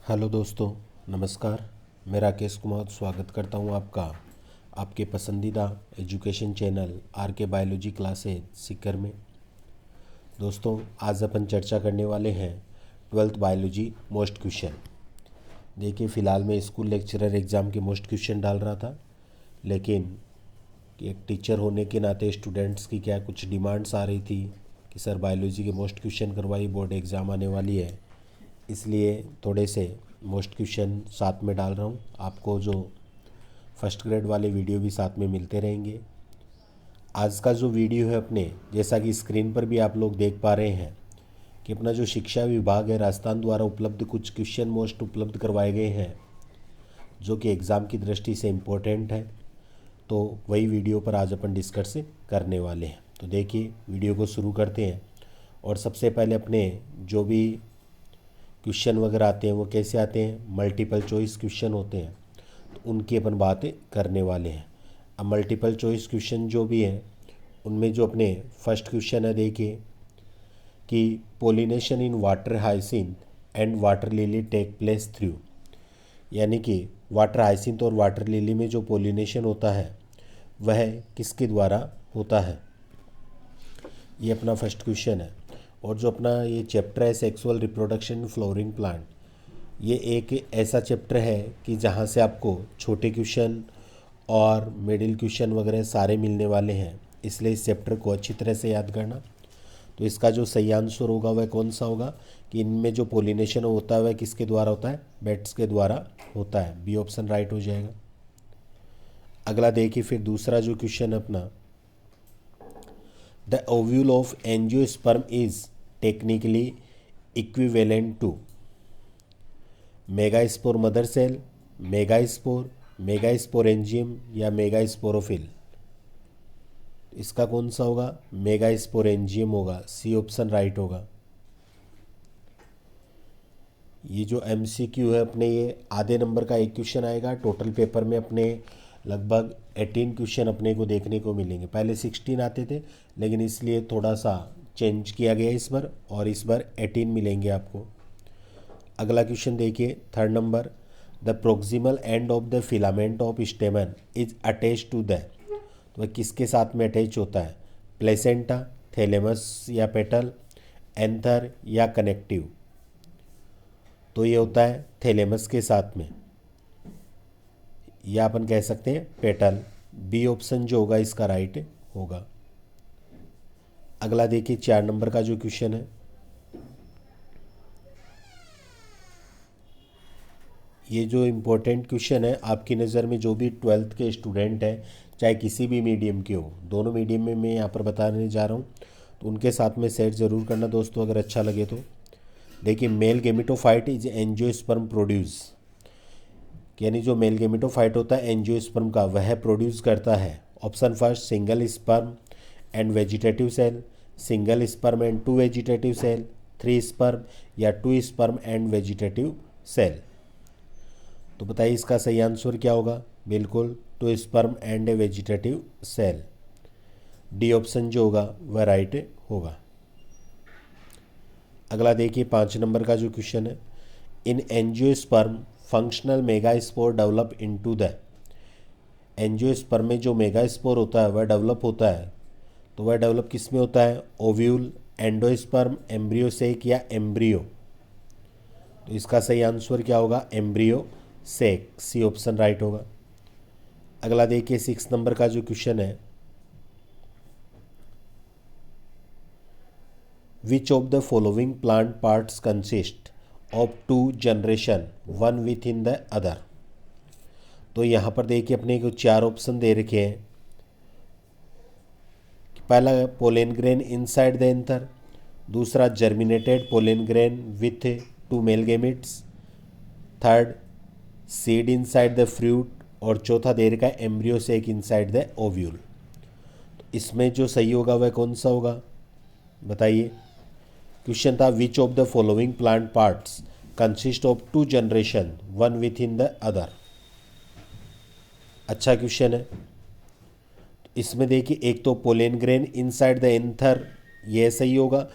Hello दोस्तों, नमस्कार। मैं राकेश कुमार स्वागत करता हूं आपका आपके पसंदीदा एजुकेशन चैनल आर के बायोलॉजी क्लासेज सीकर में। दोस्तों, आज अपन चर्चा करने वाले हैं 12th बायोलॉजी मोस्ट क्वेश्चन। देखिए, फ़िलहाल मैं स्कूल लेक्चरर एग्ज़ाम के मोस्ट क्वेश्चन डाल रहा था, लेकिन एक टीचर होने के नाते स्टूडेंट्स की क्या कुछ डिमांड्स आ रही थी कि सर बायोलॉजी के मोस्ट क्वेश्चन करवाइए, बोर्ड एग्ज़ाम आने वाली है, इसलिए थोड़े से मोस्ट क्वेश्चन साथ में डाल रहा हूँ। आपको जो फर्स्ट ग्रेड वाले वीडियो भी साथ में मिलते रहेंगे। आज का जो वीडियो है अपने, जैसा कि स्क्रीन पर भी आप लोग देख पा रहे हैं कि अपना जो शिक्षा विभाग है राजस्थान द्वारा उपलब्ध कुछ क्वेश्चन मोस्ट उपलब्ध करवाए गए हैं जो कि एग्ज़ाम की दृष्टि से इम्पोर्टेंट है। तो वही वीडियो पर आज अपन डिस्कस करने वाले हैं। तो देखिए, वीडियो को शुरू करते हैं। और सबसे पहले अपने जो भी क्वेश्चन वगैरह आते हैं वो कैसे आते हैं, मल्टीपल चॉइस क्वेश्चन होते हैं, तो उनकी अपन बातें करने वाले हैं। अब मल्टीपल चॉइस क्वेश्चन जो भी हैं उनमें जो अपने फर्स्ट क्वेश्चन है, देखिए कि pollination in water hyacinth and water lily take place through, यानी कि वाटर हाइसिंथ और वाटर लिली में जो पोलिनेशन होता है वह किसके द्वारा होता है, ये अपना फर्स्ट क्वेश्चन है। और जो अपना ये चैप्टर है सेक्सुअल रिप्रोडक्शन फ्लोरिंग प्लांट, ये एक ऐसा चैप्टर है कि जहाँ से आपको छोटे क्वेश्चन और मिडिल क्वेश्चन वगैरह सारे मिलने वाले हैं, इसलिए इस चैप्टर को अच्छी तरह से याद करना। तो इसका जो सही आंसर होगा वह कौन सा होगा कि इनमें जो पोलिनेशन होता है वह किसके द्वारा होता है, बैट्स के द्वारा होता है। बी ऑप्शन राइट हो जाएगा। अगला देखिए, फिर दूसरा जो क्वेश्चन है अपना, the ovule of angiosperm is technically equivalent to megaspore mother cell, megaspore, megasporangium या मेगास्पोरोफिल। इसका कौन सा होगा, मेगास्पोरेंजियम होगा। सी ऑप्शन राइट होगा। ये जो एमसीक्यू है अपने, ये आधे नंबर का एक क्वेश्चन आएगा। टोटल पेपर में अपने लगभग 18 क्वेश्चन अपने को देखने को मिलेंगे। पहले 16 आते थे, लेकिन इसलिए थोड़ा सा चेंज किया गया इस बार, और इस बार 18 मिलेंगे आपको। अगला क्वेश्चन देखिए, third number, the proximal end of the filament of stamen is attach to the, तो वह किसके साथ में अटैच होता है, प्लेसेंटा, थैलेमस या पेटल, एंथर या कनेक्टिव। तो ये होता है थैलेमस के साथ में, या अपन कह सकते हैं पेटल। बी ऑप्शन जो होगा इसका राइट होगा। अगला देखिए, 4 नंबर का जो क्वेश्चन है, ये जो इम्पोर्टेंट क्वेश्चन है आपकी नज़र में, जो भी 12th के स्टूडेंट हैं, चाहे किसी भी मीडियम के हो, दोनों मीडियम में मैं यहाँ पर बताने जा रहा हूँ, तो उनके साथ में सेट ज़रूर करना दोस्तों, अगर अच्छा लगे तो। देखिए, male gametophyte is angiosperm produce, यानी जो मेल गेमिटोफाइट होता है एंजियोस्पर्म का, वह प्रोड्यूस करता है। Option first, single sperm and vegetative cell, single sperm and 2 vegetative cell, 3 sperm या 2 स्पर्म एंड वेजिटेटिव सेल। तो बताइए इसका सही आंसर क्या होगा। बिल्कुल 2 sperm and a vegetative cell. D option जो होगा वह राइट होगा। अगला देखिए, 5 नंबर का जो क्वेश्चन है, इन angiosperm functional megaspore develop into the, angiosperm में जो मेगास्पोर होता है वह डेवलप होता है, तो वह डेवलप किस में होता है, ओव्यूल, एंडोस्पर्म, एम्ब्रियो सेक या एम्ब्रियो। तो इसका सही आंसर क्या होगा, embryo sac. C option right होगा। अगला देखिए, 6 नंबर का जो क्वेश्चन है, which of the following plant parts consist of 2 generation one within the other. तो यहाँ पर देखिए अपने को 4 ऑप्शन दे रखे हैं। पहला pollen grain inside the anther, दूसरा germinated pollen grain with 2 male gametes, third seed inside the fruit, और चौथा दे रखा है embryo sac inside the ovule. तो इसमें जो सही होगा वह कौन सा होगा, बताइए। क्वेश्चन था विच of the following plant parts consist of 2 generation one within the other. अच्छा क्वेश्चन है। इसमें देखिए, एक तो pollen grain inside the anther, ये सही होगा,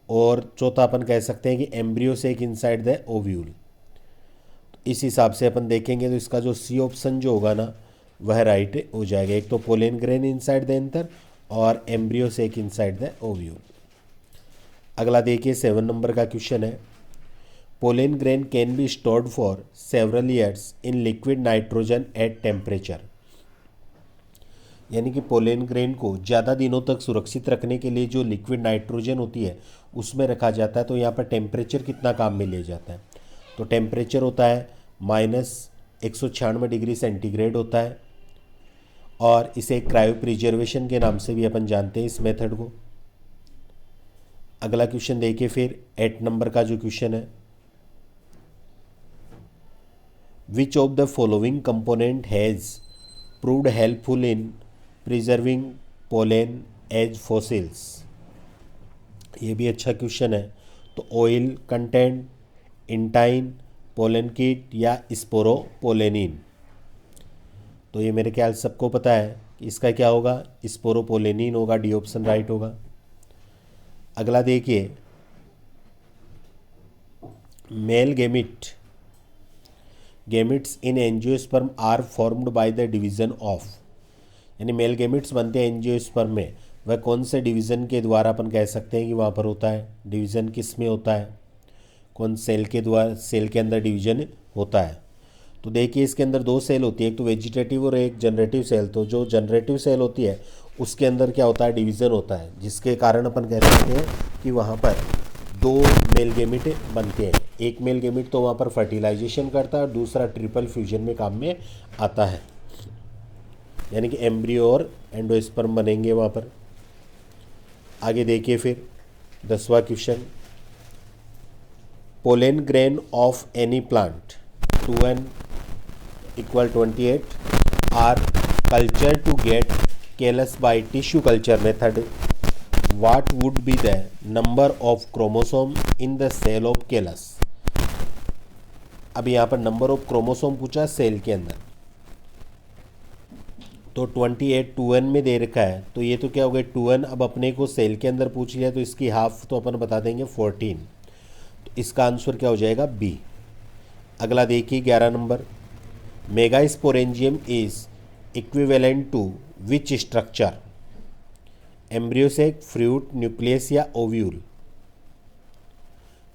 और चौथा अपन कह सकते हैं कि embryo sac inside the ovule. इस हिसाब से अपन देखेंगे तो इसका जो सी ऑप्शन जो होगा ना वह राइट हो जाएगा। एक तो pollen grain inside the anther और embryo sac inside the ovule. अगला देखिए 7 नंबर का क्वेश्चन है, pollen grain can be stored for several years in liquid nitrogen at temperature. यानी कि पोलन ग्रेन को ज़्यादा दिनों तक सुरक्षित रखने के लिए जो लिक्विड नाइट्रोजन होती है उसमें रखा जाता है। तो यहाँ पर टेम्परेचर कितना काम में लिया जाता है, तो टेम्परेचर होता है -196 डिग्री सेंटीग्रेड होता है, और इसे क्रायो प्रिजर्वेशन के नाम से भी अपन जानते हैं इस मेथड को। अगला क्वेश्चन देखिए फिर 8 नंबर का जो क्वेश्चन है, which of the following component has proved helpful in preserving pollen as fossils. ये भी अच्छा क्वेश्चन है। तो oil content, intine, pollen kitt या स्पोरोपोलेनिन। तो ये मेरे ख्याल सबको पता है कि इसका क्या होगा, स्पोरोपोलेनिन होगा, डी ऑप्शन राइट होगा। अगला देखिए, male gametes in angiosperm are formed by the division of. यानी मेल गेमिट्स बनते हैं एंजियोस्पर्म में, वह कौन से डिवीज़न के द्वारा अपन कह सकते हैं कि वहाँ पर होता है। डिवीज़न किस में होता है, कौन सेल के द्वारा, सेल के अंदर डिवीज़न होता है। तो देखिए इसके अंदर 2 सेल होती है, एक तो वेजिटेटिव और एक जनरेटिव सेल। तो जो जनरेटिव सेल होती है उसके अंदर क्या होता है, डिवीज़न होता है, जिसके कारण अपन कह सकते हैं कि वहाँ पर 2 मेल गेमिट बनते हैं। एक मेल गेमिट तो वहाँ पर फर्टिलाइजेशन करता है और दूसरा ट्रिपल फ्यूजन में काम में आता है, यानी कि एम्ब्रियो और एंडोस्पर्म बनेंगे वहाँ पर। आगे देखिए फिर 10वां question, pollen grain of any plant 2n = 28 are culture to get callus by tissue culture method. What would be the number of chromosome in the cell of callus. अब यहाँ पर नंबर ऑफ क्रोमोसोम पूछा cell के अंदर, तो 28 2n में दे रखा है, तो ये तो क्या हो गया 2n। अब अपने को सेल के अंदर पूछ लिया तो इसकी हाफ तो अपन बता देंगे 14। तो इसका आंसर क्या हो जाएगा, बी। अगला देखिए 11 नंबर, megasporangium is equivalent to which structure, embryo sac, fruit, nucleus या ओव्यूल।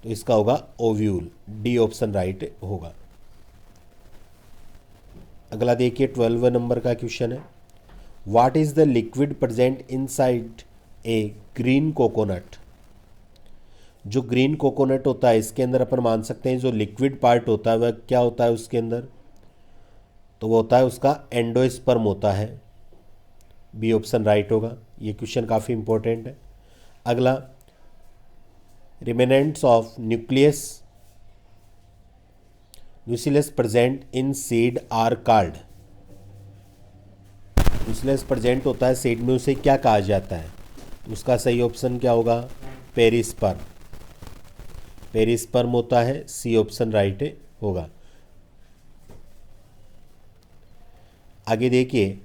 तो इसका होगा ओव्यूल, डी ऑप्शन राइट होगा। अगला देखिए 12वें नंबर का क्वेश्चन है, what is the liquid present inside a green coconut. जो ग्रीन कोकोनट होता है इसके अंदर अपन मान सकते हैं जो लिक्विड पार्ट होता है वह क्या होता है उसके अंदर, तो वो होता है उसका एंडोस्पर्म होता है, बी ऑप्शन राइट होगा। ये क्वेश्चन काफ़ी इंपॉर्टेंट है। अगला, remnants of nucleus present in seed are called. Nucleus present होता है सीड में, उसे क्या कहा जाता है, तो उसका सही ऑप्शन क्या होगा, पेरिस्पर्म। पेरिस्पर्म होता है, सी ऑप्शन राइट होगा। आगे देखिए,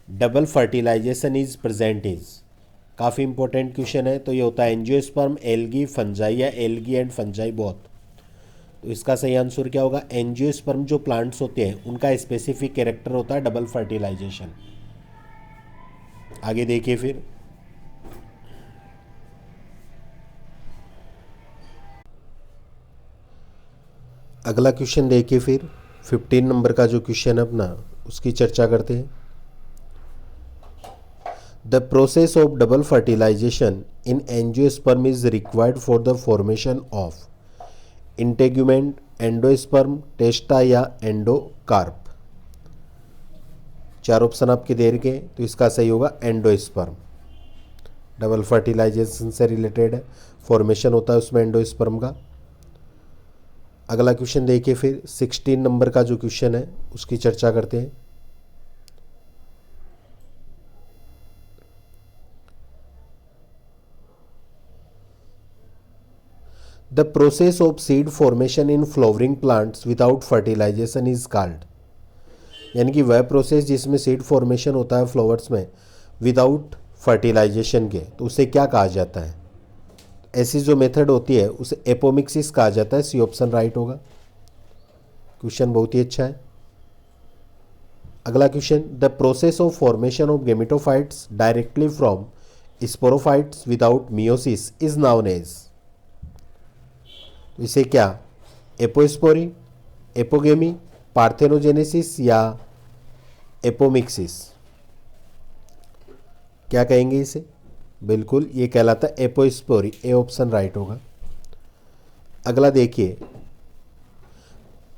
double fertilisation is present is, काफ़ी इंपॉर्टेंट क्वेश्चन है। तो ये होता है एंजियोस्पर्म, एल्गी, फंजाई या एल्गी एंड फंजाई बोथ। तो इसका सही आंसर क्या होगा, एंजियोस्पर्म जो प्लांट्स होते हैं उनका स्पेसिफिक कैरेक्टर होता है डबल फर्टिलाइजेशन। आगे देखिए फिर, अगला क्वेश्चन देखिए फिर 15 नंबर का जो क्वेश्चन है अपना उसकी चर्चा करते हैं। The process of double fertilization in angiosperm is required for the formation of integument, endosperm, testa या एंडोकार्प। 4 ऑप्शन आपके दे रखे, तो इसका सही होगा एंडोस्पर्म। डबल फर्टिलाइजेशन से रिलेटेड है, फॉर्मेशन होता है उसमें एंडोस्पर्म का। अगला क्वेश्चन देखिए फिर 16 नंबर का जो क्वेश्चन है उसकी चर्चा करते हैं। The process of seed formation in flowering plants without fertilisation is called. यानी कि वह प्रोसेस जिसमें सीड फॉर्मेशन होता है फ्लावर्स में विदाउट फर्टिलाइजेशन के, तो उसे क्या कहा जाता है। ऐसी जो मेथड होती है उसे एपोमिक्सिस कहा जाता है, सी ऑप्शन राइट होगा। क्वेश्चन बहुत ही अच्छा है। अगला question, the process of formation of gametophytes directly from sporophytes without meiosis is known as. इसे क्या, एपोस्पोरी, एपोगेमी, पार्थेनोजेनेसिस या एपोमिक्सिस, क्या कहेंगे इसे? बिल्कुल ये कहलाता है एपोस्पोरी, ए ऑप्शन राइट होगा। अगला देखिए,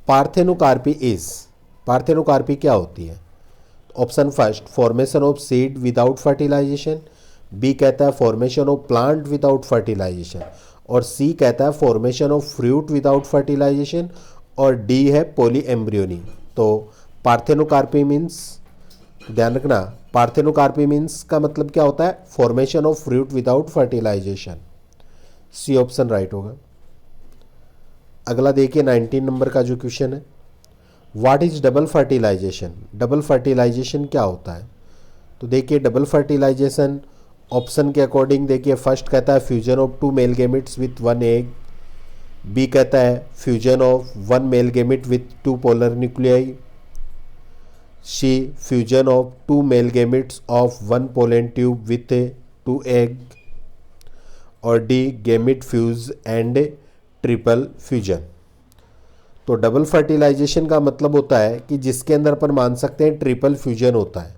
पार्थेनोकार्पी इज, पार्थेनोकार्पी क्या होती है? Option first, formation of seed without fertilisation, B कहता है formation of plant without fertilisation, और सी कहता है formation of fruit without fertilisation, और डी है पॉली एम्ब्रियोनी। तो पार्थेनोकार्पी मीन्स, ध्यान रखना, पार्थेनोकार्पी मीन्स का मतलब क्या होता है? Formation of fruit without fertilisation. C option right होगा। अगला देखिए 19 नंबर का जो क्वेश्चन है, what is double fertilisation? Double fertilisation क्या होता है? तो देखिए डबल फर्टिलाइजेशन ऑप्शन के अकॉर्डिंग देखिए, फर्स्ट कहता है fusion of 2 male gametes with 1 egg, B कहता है fusion of 1 male gamete with 2 polar nuclei, C fusion of 2 male gametes of 1 pollen tube with 2 egg, और D gamete fuse and triple fusion. तो double fertilization का मतलब होता है कि जिसके अंदर अपन मान सकते हैं ट्रिपल फ्यूजन होता है।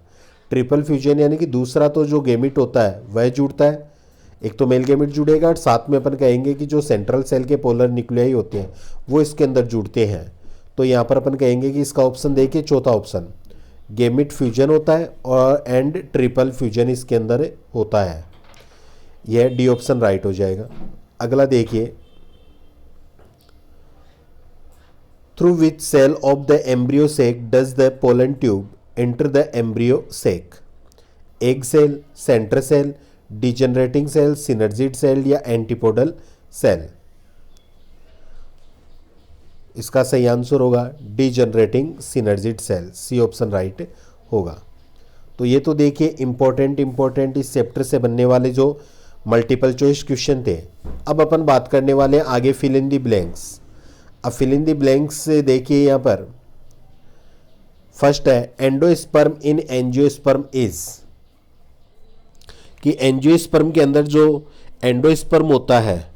ट्रिपल फ्यूजन यानी कि दूसरा तो जो गेमिट होता है वह जुड़ता है, एक तो मेल गेमिट जुड़ेगा और साथ में अपन कहेंगे कि जो सेंट्रल सेल के पोलर न्यूक्लियाई होते हैं वो इसके अंदर जुड़ते हैं। तो यहाँ पर अपन कहेंगे कि इसका ऑप्शन देखिए चौथा ऑप्शन, गेमिट फ्यूजन होता है और एंड ट्रिपल फ्यूजन इसके अंदर होता है। यह डी ऑप्शन राइट हो जाएगा। अगला देखिए, through which cell of the embryo sac does the pollen tube enter the embryo sac? Egg cell, centre cell, degenerating cell, synergid cell या एंटीपोडल सेल? इसका सही आंसर होगा degenerating synergid cell, C option right होगा। तो ये तो देखिए important इस चैप्टर से बनने वाले जो मल्टीपल चॉइस क्वेश्चन थे। अब अपन बात करने वाले हैं आगे फिल इन दी ब्लैंक्स। अब फिल इन दी ब्लैंक्स से देखिए यहाँ पर फर्स्ट है एंडोस्पर्म इन एंजियोस्पर्म इज, कि एंजियोस्पर्म के अंदर जो एंडोस्पर्म होता है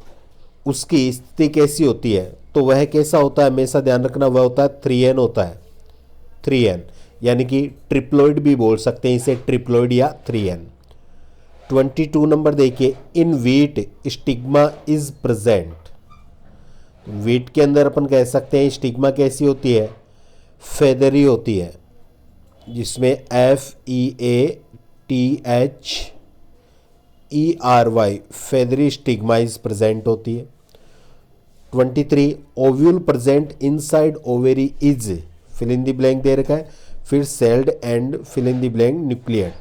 उसकी स्थिति कैसी होती है? तो वह कैसा होता है? हमेशा ध्यान रखना, वह होता है 3n होता है, 3n यानी कि ट्रिप्लोइड भी बोल सकते हैं इसे, ट्रिप्लोइड या 3n। 22 नंबर देखिए, इन wheat stigma is present. Wheat के अंदर अपन कह सकते हैं स्टिग्मा कैसी होती है? फेदरी होती है, जिसमें FEATHERY feathery stigma is present होती है। 23 ovule present inside ovary is, fill in the blank दे रखा है, फिर celled and fill in the blank nucleate.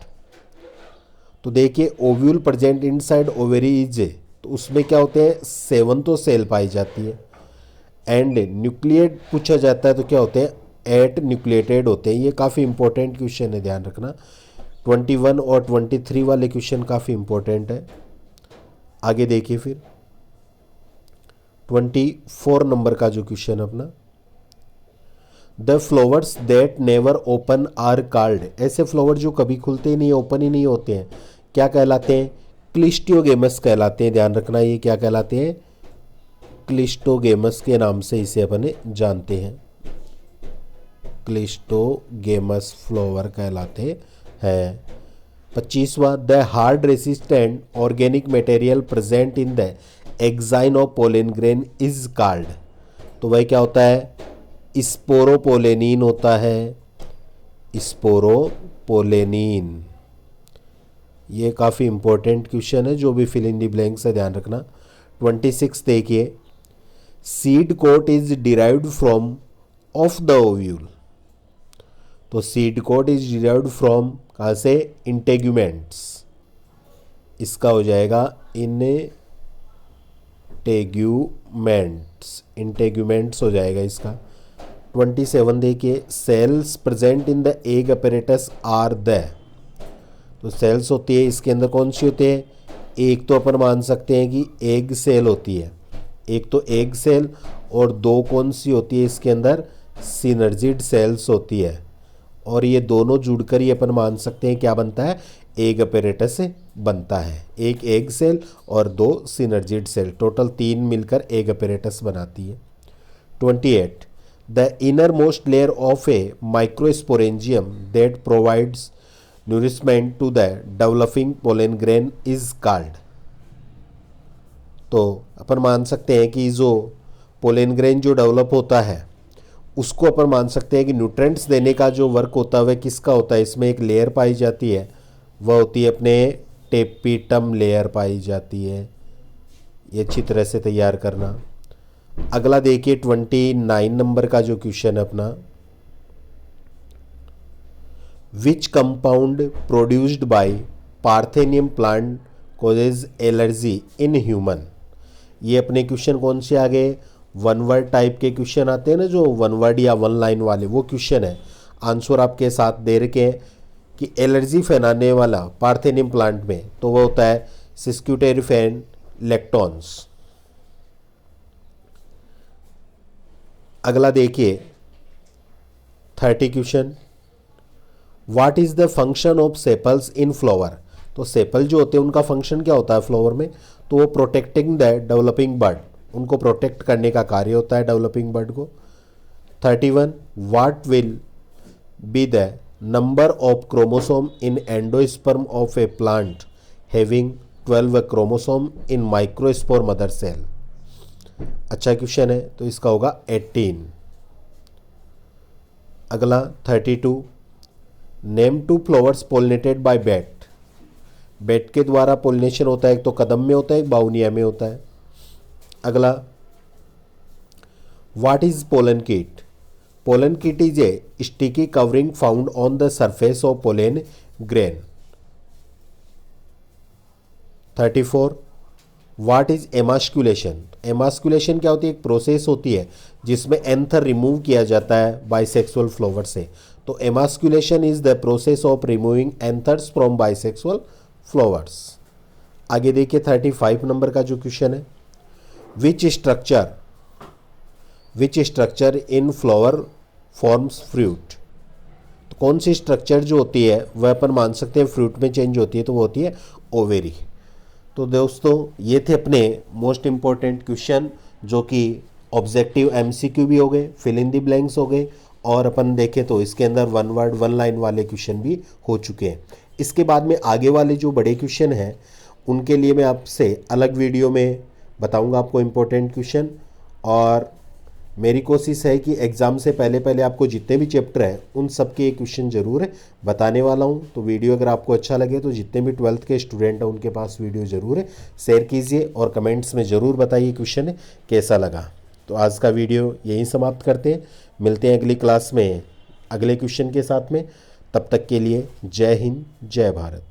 तो देखिए ovule present inside ovary is, तो उसमें क्या होते हैं? 7 तो सेल पाई जाती है, एंड न्यूक्लिएट पूछा जाता है तो क्या होते हैं? 8 न्यूक्लिएटेड होते हैं। ये काफ़ी इंपॉर्टेंट क्वेश्चन है, ध्यान रखना। 21 और 23 वाले क्वेश्चन काफ़ी इंपॉर्टेंट है। आगे देखिए फिर 24 नंबर का जो क्वेश्चन अपना, the flowers that never open are called, ऐसे फ्लावर जो कभी खुलते ही नहीं, ओपन ही नहीं होते हैं, क्या कहलाते हैं? क्लिस्टियोगेमस कहलाते हैं। ध्यान रखना, ये क्या कहलाते हैं? क्लिस्टोगेमस के नाम से इसे अपन जानते हैं, क्लिस्टोगेमस फ्लावर कहलाते हैं। 25वां, the hard resistant organic material present in the exine of pollen grain is called, तो वह क्या होता है? स्पोरोपोलेनिन होता है, स्पोरोपोलेनिन। ये काफ़ी इंपॉर्टेंट क्वेश्चन है, जो भी फिल इन दी ब्लैंक से ध्यान रखना। 26 देखिए, seed coat is derived from of the ovule, तो seed coat is derived from कहाँ से? इंटेग्यूमेंट्स, इसका हो जाएगा इंटेग्यूमेंट्स हो जाएगा इसका। 27 देखिए, cells present in the egg apparatus are the, तो सेल्स होती है इसके अंदर कौन सी होती है? एक तो अपन मान सकते हैं कि एग सेल होती है, एक तो एग सेल, और दो कौन सी होती है इसके अंदर? सिनर्जिड सेल्स होती है, और ये दोनों जुड़कर ये अपन मान सकते हैं क्या बनता है, एग अपैरेटस बनता है। एक एग सेल और 2 सिनर्जिड सेल, टोटल 3 मिलकर एग अपैरेटस बनाती है। 28. The inner most layer of A microsporangium that provides nourishment to the developing pollen grain is called। तो अपन मान सकते हैं कि जो पोलन ग्रेन जो डेवलप होता है उसको अपन मान सकते हैं कि न्यूट्रेंट्स देने का जो वर्क होता है वह किसका होता है। इसमें एक लेयर पाई जाती है, वह होती है अपने टेपिटम लेयर पाई जाती है। ये अच्छी तरह से तैयार करना। अगला देखिए 29 नंबर का जो क्वेश्चन है अपना, which compound produced by parthenium plant causes allergy in human. ये अपने क्वेश्चन कौन से आ गए, वन वर्ड टाइप के क्वेश्चन आते हैं ना, जो वन वर्ड या वन लाइन वाले, वो क्वेश्चन है। आंसर आपके साथ दे रखे हैं कि एलर्जी फैलाने वाला पार्थेनियम प्लांट में तो वो होता है सिस्क्यूटेरिफेन लेक्टॉन्स। अगला देखिए 30 question, what is the function of sepals in flower. तो सेपल जो होते हैं उनका फंक्शन क्या होता है फ्लावर में, तो वो प्रोटेक्टिंग द डेवलपिंग बर्ड, उनको प्रोटेक्ट करने का कार्य होता है डेवलपिंग बर्ड को। 31. What will be the number of chromosome in endosperm of a plant having 12 chromosome in microspore mother cell. अच्छा क्वेश्चन है, तो इसका होगा 18। अगला 32. Name 2 flowers pollinated by bat. Bat के द्वारा पोलिनेशन होता है, एक तो कदम में होता है, एक बाउनिया में होता है। अगला, what is pollen kitt. Pollen kitt is a sticky covering found on the surface of pollen grain. 34. What is emasculation. Emasculation क्या होती है, एक प्रोसेस होती है जिसमें एंथर रिमूव किया जाता है बाइसेक्सुअल फ्लावर से। तो emasculation is the process of removing anthers from bisexual flowers. आगे देखिए 35 नंबर का जो क्वेश्चन है, which structure in flower forms fruit. तो कौन सी स्ट्रक्चर जो होती है वह अपन मान सकते हैं फ्रूट में चेंज होती है, तो वो होती है ओवेरी। तो दोस्तों ये थे अपने मोस्ट इंपॉर्टेंट क्वेश्चन, जो कि ऑब्जेक्टिव एमसीक्यू भी हो गए, फिल इन द ब्लैंक्स हो गए, और अपन देखें तो इसके अंदर वन वर्ड वन लाइन वाले क्वेश्चन भी हो चुके हैं। इसके बाद में आगे वाले जो बड़े क्वेश्चन हैं उनके लिए मैं आपसे अलग वीडियो में बताऊंगा आपको इम्पोर्टेंट क्वेश्चन। और मेरी कोशिश है कि एग्ज़ाम से पहले पहले आपको जितने भी चैप्टर हैं उन सब के क्वेश्चन ज़रूर बताने वाला हूं। तो वीडियो अगर आपको अच्छा लगे तो जितने भी 12th के स्टूडेंट हैं उनके पास वीडियो ज़रूर शेयर कीजिए और कमेंट्स में ज़रूर बताइए क्वेश्चन कैसा लगा। तो आज का वीडियो यहीं समाप्त करते हैं, मिलते हैं अगली क्लास में अगले क्वेश्चन के साथ में। तब तक के लिए जय हिंद, जय भारत।